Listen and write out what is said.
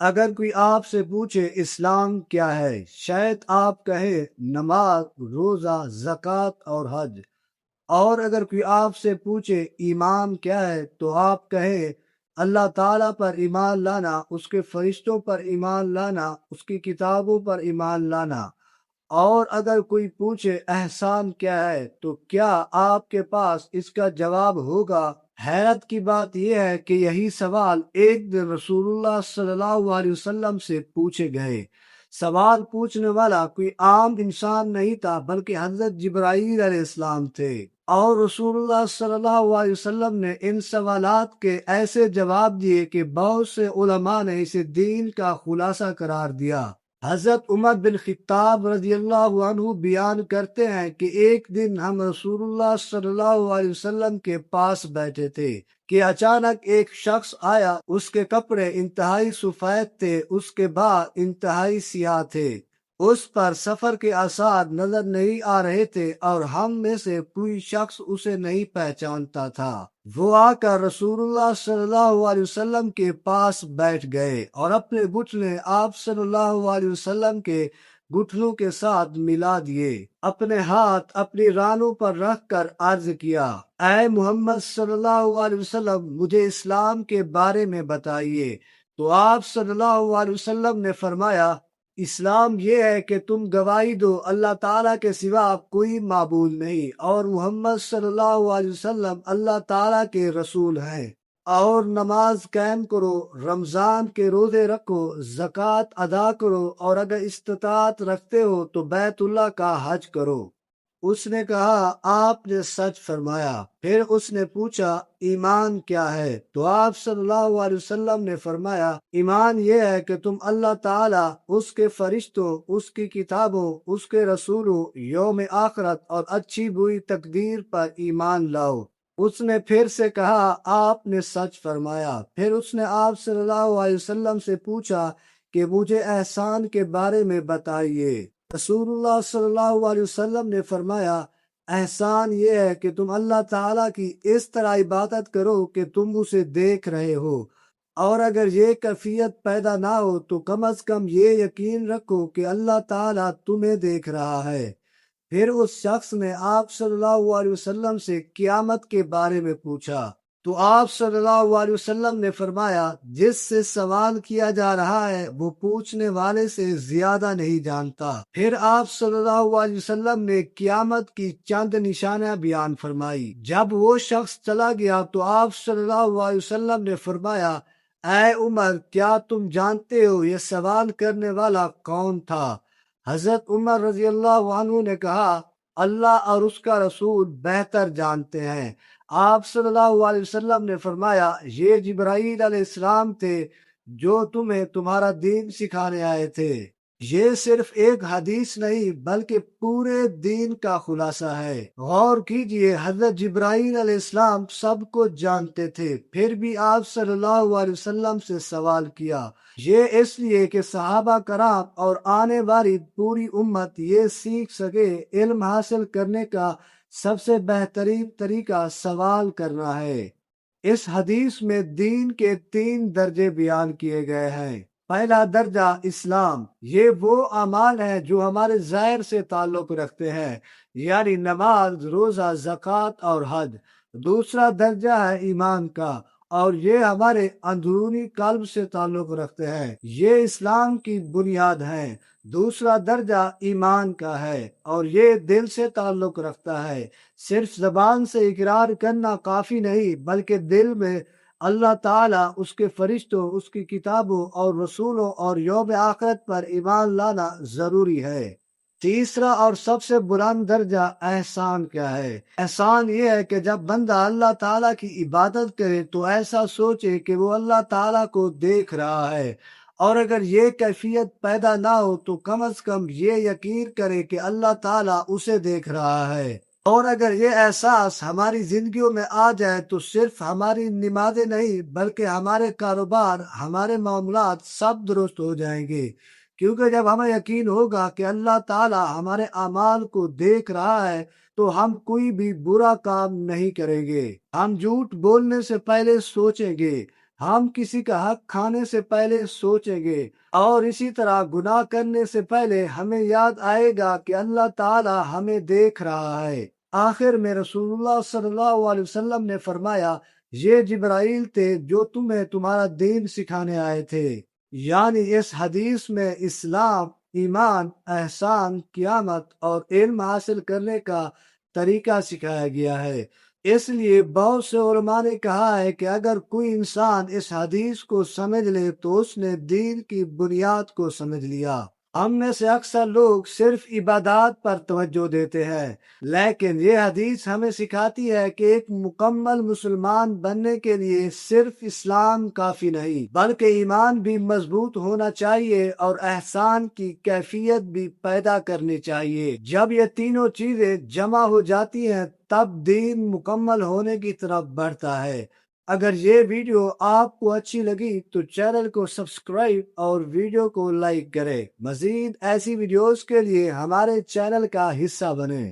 اگر کوئی آپ سے پوچھے اسلام کیا ہے، شاید آپ کہے نماز، روزہ، زکوٰۃ اور حج۔ اور اگر کوئی آپ سے پوچھے ایمان کیا ہے تو آپ کہے اللہ تعالیٰ پر ایمان لانا، اس کے فرشتوں پر ایمان لانا، اس کی کتابوں پر ایمان لانا۔ اور اگر کوئی پوچھے احسان کیا ہے تو کیا آپ کے پاس اس کا جواب ہوگا؟ حیرت کی بات یہ ہے کہ یہی سوال ایک دن رسول اللہ صلی اللہ علیہ وسلم سے پوچھے گئے۔ سوال پوچھنے والا کوئی عام انسان نہیں تھا بلکہ حضرت جبرائیل علیہ السلام تھے، اور رسول اللہ صلی اللہ علیہ وسلم نے ان سوالات کے ایسے جواب دیے کہ بہت سے علماء نے اسے دین کا خلاصہ قرار دیا۔ حضرت عمر بن خطاب رضی اللہ عنہ بیان کرتے ہیں کہ ایک دن ہم رسول اللہ صلی اللہ علیہ وسلم کے پاس بیٹھے تھے کہ اچانک ایک شخص آیا۔ اس کے کپڑے انتہائی سفید تھے، اس کے بال انتہائی سیاہ تھے، اس پر سفر کے آثار نظر نہیں آ رہے تھے اور ہم میں سے کوئی شخص اسے نہیں پہچانتا تھا۔ وہ آ کر رسول اللہ صلی اللہ علیہ وسلم کے پاس بیٹھ گئے اور اپنے گھٹنے آپ صلی اللہ علیہ وسلم کے گھٹنوں کے ساتھ ملا دیے، اپنے ہاتھ اپنی رانوں پر رکھ کر عرض کیا، اے محمد صلی اللہ علیہ وسلم، مجھے اسلام کے بارے میں بتائیے۔ تو آپ صلی اللہ علیہ وسلم نے فرمایا، اسلام یہ ہے کہ تم گواہی دو اللہ تعالیٰ کے سوا کوئی معبود نہیں، اور محمد صلی اللہ علیہ وسلم اللہ تعالیٰ کے رسول ہیں، اور نماز قائم کرو، رمضان کے روزے رکھو، زکوٰۃ ادا کرو، اور اگر استطاعت رکھتے ہو تو بیت اللہ کا حج کرو۔ اس نے کہا، آپ نے سچ فرمایا۔ پھر اس نے پوچھا، ایمان کیا ہے؟ تو آپ صلی اللہ علیہ وسلم نے فرمایا، ایمان یہ ہے کہ تم اللہ تعالیٰ، اس کے فرشتوں، اس کی کتابوں، اس کے رسولوں، یوم آخرت اور اچھی بری تقدیر پر ایمان لاؤ۔ اس نے پھر سے کہا، آپ نے سچ فرمایا۔ پھر اس نے آپ صلی اللہ علیہ وسلم سے پوچھا کہ مجھے احسان کے بارے میں بتائیے۔ رسول اللہ صلی اللہ علیہ وسلم نے فرمایا، احسان یہ ہے کہ تم اللہ تعالیٰ کی اس طرح عبادت کرو کہ تم اسے دیکھ رہے ہو، اور اگر یہ کیفیت پیدا نہ ہو تو کم از کم یہ یقین رکھو کہ اللہ تعالیٰ تمہیں دیکھ رہا ہے۔ پھر اس شخص نے آپ صلی اللہ علیہ وسلم سے قیامت کے بارے میں پوچھا، تو آپ صلی اللہ علیہ وسلم نے فرمایا، جس سے سوال کیا جا رہا ہے وہ پوچھنے والے سے زیادہ نہیں جانتا۔ پھر آپ صلی اللہ علیہ وسلم نے قیامت کی چند نشانیاں بیان فرمائی۔ جب وہ شخص چلا گیا تو آپ صلی اللہ علیہ وسلم نے فرمایا، اے عمر، کیا تم جانتے ہو یہ سوال کرنے والا کون تھا؟ حضرت عمر رضی اللہ عنہ نے کہا، اللہ اور اس کا رسول بہتر جانتے ہیں۔ آپ صلی اللہ علیہ وسلم نے فرمایا، یہ جبرائیل علیہ السلام تھے جو تمہیں تمہارا دین سکھانے آئے تھے۔ یہ صرف ایک حدیث نہیں بلکہ پورے دین کا خلاصہ ہے۔ غور کیجئے، حضرت جبرائیل علیہ السلام سب کو جانتے تھے، پھر بھی آپ صلی اللہ علیہ وسلم سے سوال کیا۔ یہ اس لیے کہ صحابہ کرام اور آنے والی پوری امت یہ سیکھ سکے، علم حاصل کرنے کا سب سے بہترین طریقہ سوال کرنا ہے۔ اس حدیث میں دین کے 3 درجے بیان کیے گئے ہیں۔ پہلا درجہ اسلام، یہ وہ اعمال ہیں جو ہمارے ظاہر سے تعلق رکھتے ہیں، یعنی نماز، روزہ، زکوٰۃ اور حج۔ دوسرا درجہ ہے ایمان کا، اور یہ ہمارے اندرونی قلب سے تعلق رکھتے ہیں، یہ اسلام کی بنیاد ہیں۔ دوسرا درجہ ایمان کا ہے اور یہ دل سے تعلق رکھتا ہے، صرف زبان سے اقرار کرنا کافی نہیں بلکہ دل میں اللہ تعالیٰ، اس کے فرشتوں، اس کی کتابوں اور رسولوں اور یوم آخرت پر ایمان لانا ضروری ہے۔ تیسرا اور سب سے بلند درجہ احسان کیا ہے؟ احسان یہ ہے کہ جب بندہ اللہ تعالیٰ کی عبادت کرے تو ایسا سوچے کہ وہ اللہ تعالیٰ کو دیکھ رہا ہے، اور اگر یہ کیفیت پیدا نہ ہو تو کم از کم یہ یقین کرے کہ اللہ تعالیٰ اسے دیکھ رہا ہے۔ اور اگر یہ احساس ہماری زندگیوں میں آ جائے تو صرف ہماری نمازیں نہیں بلکہ ہمارے کاروبار، ہمارے معاملات سب درست ہو جائیں گے، کیونکہ جب ہمیں یقین ہوگا کہ اللہ تعالیٰ ہمارے اعمال کو دیکھ رہا ہے تو ہم کوئی بھی برا کام نہیں کریں گے۔ ہم جھوٹ بولنے سے پہلے سوچیں گے، ہم کسی کا حق کھانے سے پہلے سوچیں گے، اور اسی طرح گناہ کرنے سے پہلے ہمیں یاد آئے گا کہ اللہ تعالی ہمیں دیکھ رہا ہے۔ آخر میں رسول اللہ صلی اللہ علیہ وسلم نے فرمایا، یہ جبرائیل تھے جو تمہیں تمہارا دین سکھانے آئے تھے۔ یعنی اس حدیث میں اسلام، ایمان، احسان، قیامت اور علم حاصل کرنے کا طریقہ سکھایا گیا ہے۔ اس لیے بہت سے علماء نے کہا ہے کہ اگر کوئی انسان اس حدیث کو سمجھ لے تو اس نے دین کی بنیاد کو سمجھ لیا۔ ہم میں سے اکثر لوگ صرف عبادات پر توجہ دیتے ہیں، لیکن یہ حدیث ہمیں سکھاتی ہے کہ ایک مکمل مسلمان بننے کے لیے صرف اسلام کافی نہیں، بلکہ ایمان بھی مضبوط ہونا چاہیے اور احسان کی کیفیت بھی پیدا کرنی چاہیے۔ جب یہ تینوں چیزیں جمع ہو جاتی ہیں تب دین مکمل ہونے کی طرف بڑھتا ہے۔ اگر یہ ویڈیو آپ کو اچھی لگی تو چینل کو سبسکرائب اور ویڈیو کو لائک کریں۔ مزید ایسی ویڈیوز کے لیے ہمارے چینل کا حصہ بنیں۔